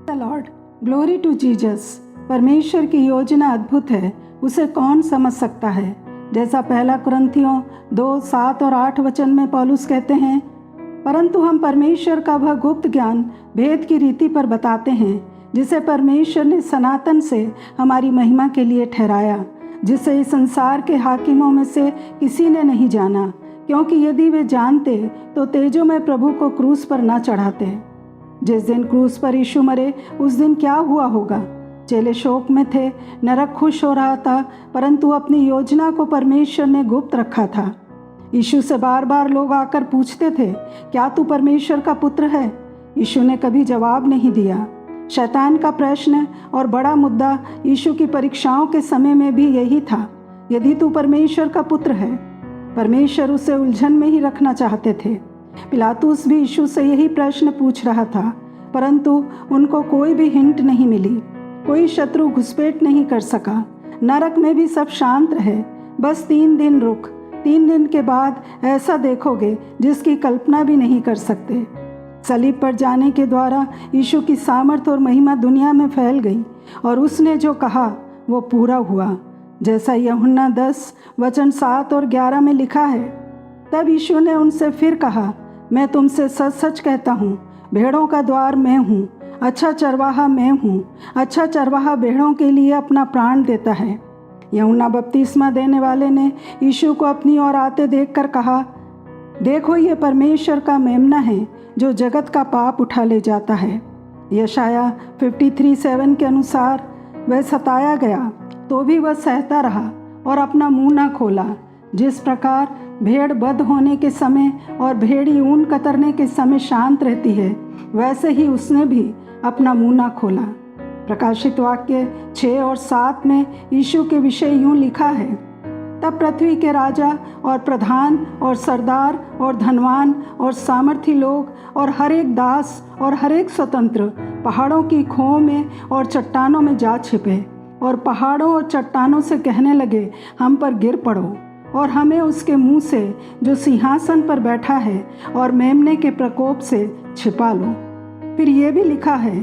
The lord, glory to Jesus. परमेश्वर की योजना अद्भुत है, उसे कौन समझ सकता है। जैसा पहला कुरिन्थियों 2:7 और 8 वचन में पौलुस कहते हैं, परंतु हम परमेश्वर का वह गुप्त ज्ञान भेद की रीति पर बताते हैं, जिसे परमेश्वर ने सनातन से हमारी महिमा के लिए ठहराया, जिसे इस संसार के हाकिमों में से किसी ने नहीं जाना, क्योंकि यदि वे जानते तो तेजोमय प्रभु को क्रूस पर न चढ़ाते। जिस दिन क्रूस पर यीशु मरे, उस दिन क्या हुआ होगा। चेले शोक में थे, नरक खुश हो रहा था, परंतु अपनी योजना को परमेश्वर ने गुप्त रखा था। यीशु से बार बार लोग आकर पूछते थे, क्या तू परमेश्वर का पुत्र है? यीशु ने कभी जवाब नहीं दिया। शैतान का प्रश्न और बड़ा मुद्दा यीशु की परीक्षाओं के समय में भी यही था, यदि तू परमेश्वर का पुत्र है। परमेश्वर उसे उलझन में ही रखना चाहते थे। पिलातुस भी यीशु से यही प्रश्न पूछ रहा था, परंतु उनको कोई भी हिंट नहीं मिली। कोई शत्रु घुसपैठ नहीं कर सका। नरक में भी सब शांत रहे। बस 3 दिन रुक, 3 दिन के बाद ऐसा देखोगे जिसकी कल्पना भी नहीं कर सकते। सलीब पर जाने के द्वारा यीशु की सामर्थ और महिमा दुनिया में फैल गई और उसने जो कहा वो पूरा हुआ, जैसा यूहन्ना 10 वचन 7 और 11 में लिखा है। तब यीशु ने उनसे फिर कहा, मैं तुमसे सच सच कहता हूँ, भेड़ों का द्वार मैं हूँ। अच्छा चरवाहा मैं हूँ। अच्छा चरवाहा भेड़ों के लिए अपना प्राण देता है। यूहन्ना बपतिस्मा देने वाले ने यीशु को अपनी ओर आते देखकर कहा, देखो ये परमेश्वर का मेमना है जो जगत का पाप उठा ले जाता है। यशाया 53:7 के अनुसार वह सताया गया तो भी वह सहता रहा और अपना मुंह न खोला। जिस प्रकार भेड़ बध होने के समय और भेड़ी ऊन कतरने के समय शांत रहती है, वैसे ही उसने भी अपना मुंह न खोला। प्रकाशित वाक्य 6 और 7 में यीशु के विषय यूं लिखा है, तब पृथ्वी के राजा और प्रधान और सरदार और धनवान और सामर्थी लोग और हर एक दास और हर एक स्वतंत्र पहाड़ों की खोह में और चट्टानों में जा छिपे और पहाड़ों और चट्टानों से कहने लगे, हम पर गिर पड़ो और हमें उसके मुंह से जो सिंहासन पर बैठा है और मेमने के प्रकोप से छिपा लो। फिर ये भी लिखा है,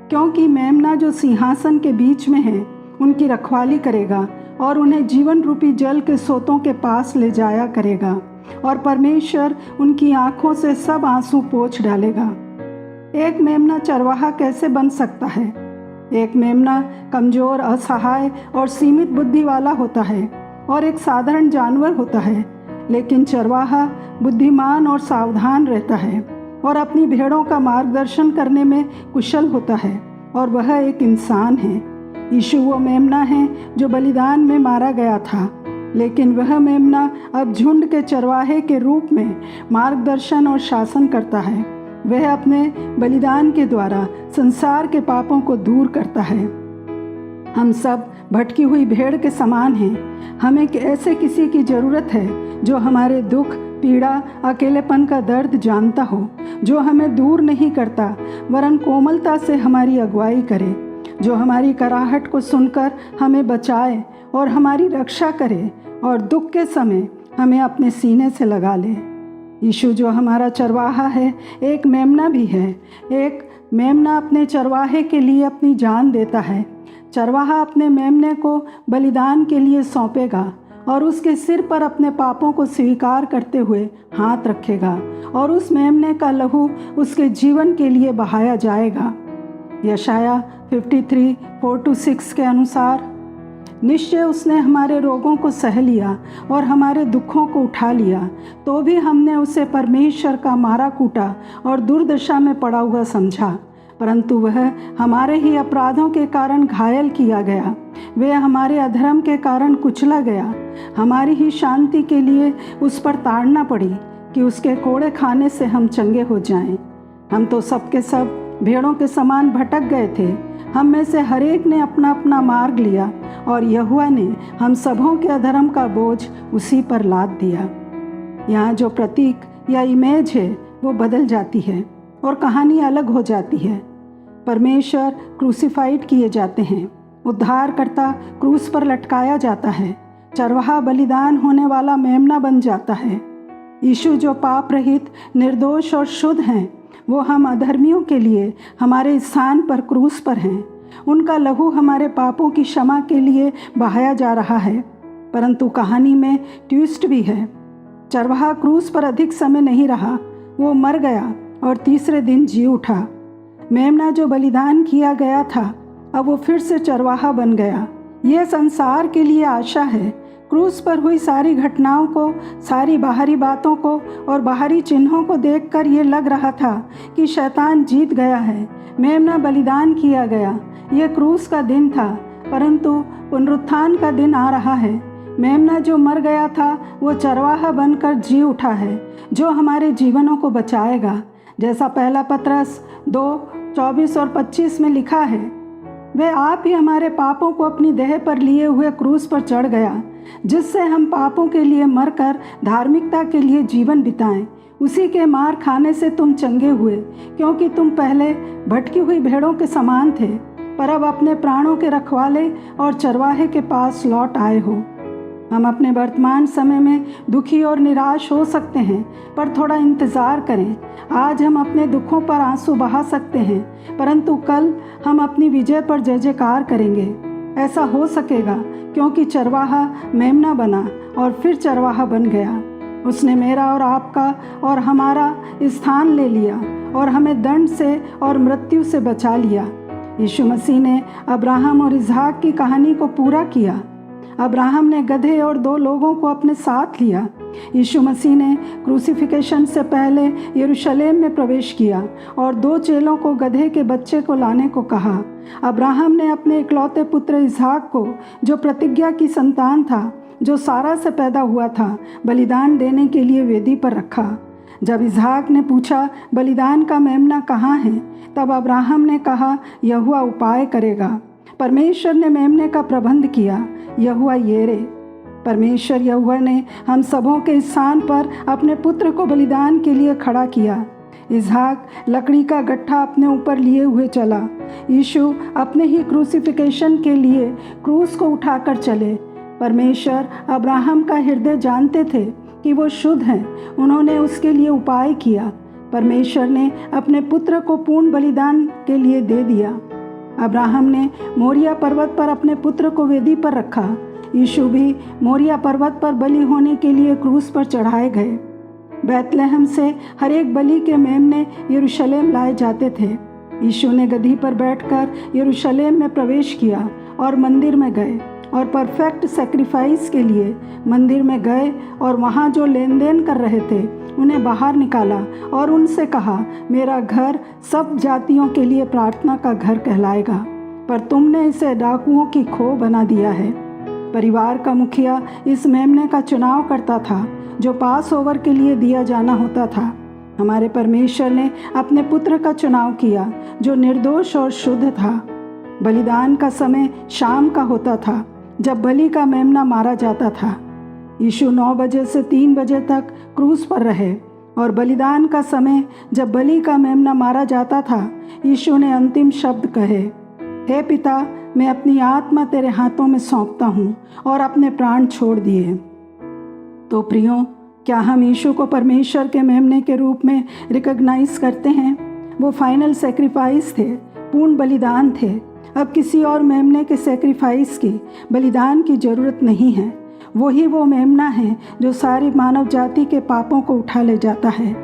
क्योंकि मेमना जो सिंहासन के बीच में है उनकी रखवाली करेगा और उन्हें जीवन रूपी जल के सोतों के पास ले जाया करेगा और परमेश्वर उनकी आंखों से सब आंसू पोंछ डालेगा। एक मेमना चरवाहा कैसे बन सकता है? एक मेमना कमजोर, असहाय और सीमित बुद्धि वाला होता है और एक साधारण जानवर होता है, लेकिन चरवाहा बुद्धिमान और सावधान रहता है और अपनी भेड़ों का मार्गदर्शन करने में कुशल होता है, और वह एक इंसान है। यीशु वो मेमना है जो बलिदान में मारा गया था, लेकिन वह मेमना अब झुंड के चरवाहे के रूप में मार्गदर्शन और शासन करता है। वह अपने बलिदान के द्वारा संसार के पापों को दूर करता है। हम सब भटकी हुई भेड़ के समान हैं। हमें ऐसे किसी की ज़रूरत है जो हमारे दुख, पीड़ा, अकेलेपन का दर्द जानता हो, जो हमें दूर नहीं करता वरन कोमलता से हमारी अगुवाई करे, जो हमारी कराहट को सुनकर हमें बचाए और हमारी रक्षा करे और दुख के समय हमें अपने सीने से लगा ले। यीशु जो हमारा चरवाहा है, एक मेमना भी है। एक मेमना अपने चरवाहे के लिए अपनी जान देता है। चरवाहा अपने मेमने को बलिदान के लिए सौंपेगा और उसके सिर पर अपने पापों को स्वीकार करते हुए हाथ रखेगा और उस मेमने का लहू उसके जीवन के लिए बहाया जाएगा। यशाया 53:4-6 के अनुसार, निश्चय उसने हमारे रोगों को सह लिया और हमारे दुखों को उठा लिया, तो भी हमने उसे परमेश्वर का मारा कूटा और दुर्दशा में पड़ा हुआ समझा। परंतु वह हमारे ही अपराधों के कारण घायल किया गया, वह हमारे अधर्म के कारण कुचला गया। हमारी ही शांति के लिए उस पर ताड़ना पड़ी कि उसके कोड़े खाने से हम चंगे हो जाएं। हम तो सबके सब भेड़ों के समान भटक गए थे। हम में से हर एक ने अपना अपना मार्ग लिया और यहोवा ने हम सबों के अधर्म का बोझ उसी पर लाद दिया। यहाँ जो प्रतीक या इमेज है वो बदल जाती है और कहानी अलग हो जाती है। परमेश्वर क्रूसिफाइड किए जाते हैं, उद्धारकर्ता क्रूस पर लटकाया जाता है, चरवाहा बलिदान होने वाला मेमना बन जाता है। यीशु जो पाप रहित, निर्दोष और शुद्ध हैं, वो हम अधर्मियों के लिए हमारे स्थान पर क्रूस पर हैं। उनका लहू हमारे पापों की क्षमा के लिए बहाया जा रहा है। परंतु कहानी में ट्विस्ट भी है। चरवाहा क्रूस पर अधिक समय नहीं रहा, वो मर गया और तीसरे दिन जी उठा। मेमना जो बलिदान किया गया था, अब वो फिर से चरवाहा बन गया। यह संसार के लिए आशा है। क्रूस पर हुई सारी घटनाओं को, सारी बाहरी बातों को और बाहरी चिन्हों को देखकर ये लग रहा था कि शैतान जीत गया है। मेमना बलिदान किया गया। यह क्रूस का दिन था, परंतु पुनरुत्थान का दिन आ रहा है। मेमना जो मर गया था वो चरवाहा बनकर जी उठा है, जो हमारे जीवनों को बचाएगा। जैसा पहला पत्रस 2:24 और 25 में लिखा है, वे आप ही हमारे पापों को अपनी देह पर लिए हुए क्रूस पर चढ़ गया, जिससे हम पापों के लिए मरकर धार्मिकता के लिए जीवन बिताएं। उसी के मार खाने से तुम चंगे हुए, क्योंकि तुम पहले भटकी हुई भेड़ों के समान थे, पर अब अपने प्राणों के रखवाले और चरवाहे के पास लौट आए हो। हम अपने वर्तमान समय में दुखी और निराश हो सकते हैं, पर थोड़ा इंतज़ार करें। आज हम अपने दुखों पर आंसू बहा सकते हैं, परंतु कल हम अपनी विजय पर जय जयकार करेंगे। ऐसा हो सकेगा क्योंकि चरवाहा मेमना बना और फिर चरवाहा बन गया। उसने मेरा और आपका और हमारा स्थान ले लिया और हमें दंड से और मृत्यु से बचा लिया। यीशु मसीह ने अब्राहम और इसहाक की कहानी को पूरा किया। अब्राहम ने गधे और 2 लोगों को अपने साथ लिया। यीशु मसीह ने क्रूसिफिकेशन से पहले यरूशलेम में प्रवेश किया और 2 चेलों को गधे के बच्चे को लाने को कहा। अब्राहम ने अपने इकलौते पुत्र इसहाक को, जो प्रतिज्ञा की संतान था, जो सारा से पैदा हुआ था, बलिदान देने के लिए वेदी पर रखा। जब इसहाक ने पूछा, बलिदान का मेमना कहाँ है, तब अब्राहम ने कहा, यहोवा उपाय करेगा। परमेश्वर ने मेमने का प्रबंध किया, यहोवा येरे। परमेश्वर यहोवा ने हम सबों के स्थान पर अपने पुत्र को बलिदान के लिए खड़ा किया। इसहाक लकड़ी का गट्ठा अपने ऊपर लिए हुए चला। यीशु अपने ही क्रूसिफिकेशन के लिए क्रूस को उठाकर चले। परमेश्वर अब्राहम का हृदय जानते थे कि वो शुद्ध हैं। उन्होंने उसके लिए उपाय किया। परमेश्वर ने अपने पुत्र को पूर्ण बलिदान के लिए दे दिया। अब्राहम ने मोरिया पर्वत पर अपने पुत्र को वेदी पर रखा। यीशु भी मोरिया पर्वत पर बलि होने के लिए क्रूस पर चढ़ाए गए। बैतलहम से हर एक बलि के मेमने यरूशलेम लाए जाते थे। यीशु ने गधी पर बैठकर यरूशलेम में प्रवेश किया और मंदिर में गए और परफेक्ट सैक्रिफाइस के लिए मंदिर में गए और वहाँ जो लेन देन कर रहे थे उन्हें बाहर निकाला और उनसे कहा, मेरा घर सब जातियों के लिए प्रार्थना का घर कहलाएगा, पर तुमने इसे डाकुओं की खो बना दिया है। परिवार का मुखिया इस मेमने का चुनाव करता था जो पास ओवर के लिए दिया जाना होता था। हमारे परमेश्वर ने अपने पुत्र का चुनाव किया जो निर्दोष और शुद्ध था। बलिदान का समय शाम का होता था जब बलि का मेमना मारा जाता था। यीशु 9 बजे से 3 बजे तक क्रूस पर रहे और बलिदान का समय जब बलि का मेमना मारा जाता था, यीशु ने अंतिम शब्द कहे, हे पिता, मैं अपनी आत्मा तेरे हाथों में सौंपता हूँ, और अपने प्राण छोड़ दिए। तो प्रियो, क्या हम यीशु को परमेश्वर के मेमने के रूप में रिकॉग्नाइज करते हैं? वो फाइनल सेक्रीफाइस थे, पूर्ण बलिदान थे। अब किसी और मेमने के सेक्रीफाइस की, बलिदान की ज़रूरत नहीं है। वही वो मेमना है जो सारी मानव जाति के पापों को उठा ले जाता है।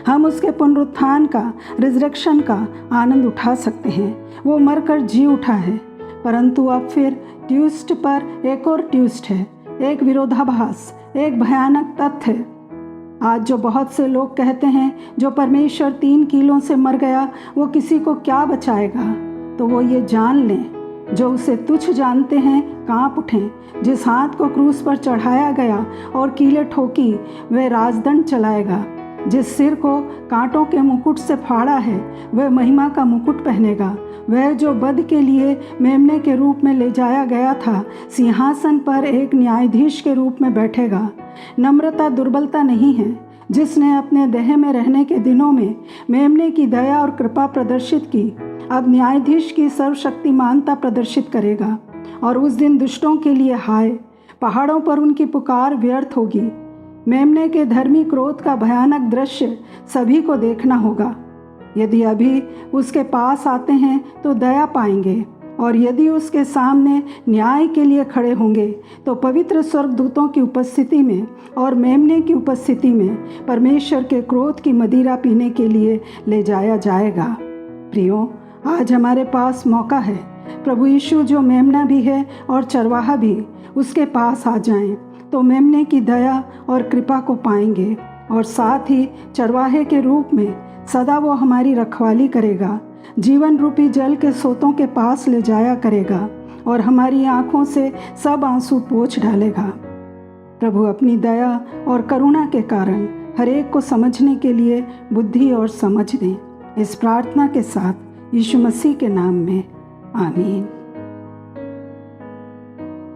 हम उसके पुनरुत्थान का, रिजरेक्शन का आनंद उठा सकते हैं। वो मरकर जी उठा है। परंतु अब फिर ट्विस्ट पर एक और ट्विस्ट है, एक विरोधाभास, एक भयानक तथ्य। आज जो बहुत से लोग कहते हैं जो परमेश्वर 3 कीलों से मर गया वो किसी को क्या बचाएगा, तो वो ये जान लें, जो उसे तुच्छ जानते हैं कांप उठें। जिस हाथ को क्रूस पर चढ़ाया गया और कीलें ठोकी, वह राजदंड चलाएगा। जिस सिर को कांटों के मुकुट से फाड़ा है, वह महिमा का मुकुट पहनेगा। वह जो वध के लिए मेमने के रूप में ले जाया गया था, सिंहासन पर एक न्यायाधीश के रूप में बैठेगा। नम्रता दुर्बलता नहीं है। जिसने अपने देह में रहने के दिनों में मेमने की दया और कृपा प्रदर्शित की, अब न्यायाधीश की सर्वशक्तिमानता प्रदर्शित करेगा। और उस दिन दुष्टों के लिए हाय, पहाड़ों पर उनकी पुकार व्यर्थ होगी। मेमने के धर्मी क्रोध का भयानक दृश्य सभी को देखना होगा। यदि अभी उसके पास आते हैं तो दया पाएंगे, और यदि उसके सामने न्याय के लिए खड़े होंगे तो पवित्र स्वर्गदूतों की उपस्थिति में और मेमने की उपस्थिति में परमेश्वर के क्रोध की मदिरा पीने के लिए ले जाया जाएगा। प्रियो, आज हमारे पास मौका है। प्रभु यीशु जो मेमना भी है और चरवाहा भी, उसके पास आ जाएं तो मेमने की दया और कृपा को पाएंगे, और साथ ही चरवाहे के रूप में सदा वो हमारी रखवाली करेगा, जीवन रूपी जल के सोतों के पास ले जाया करेगा और हमारी आँखों से सब आंसू पोंछ डालेगा। प्रभु अपनी दया और करुणा के कारण हर एक को समझने के लिए बुद्धि और समझ दें। इस प्रार्थना के साथ यीशु मसीह के नाम में आमीन।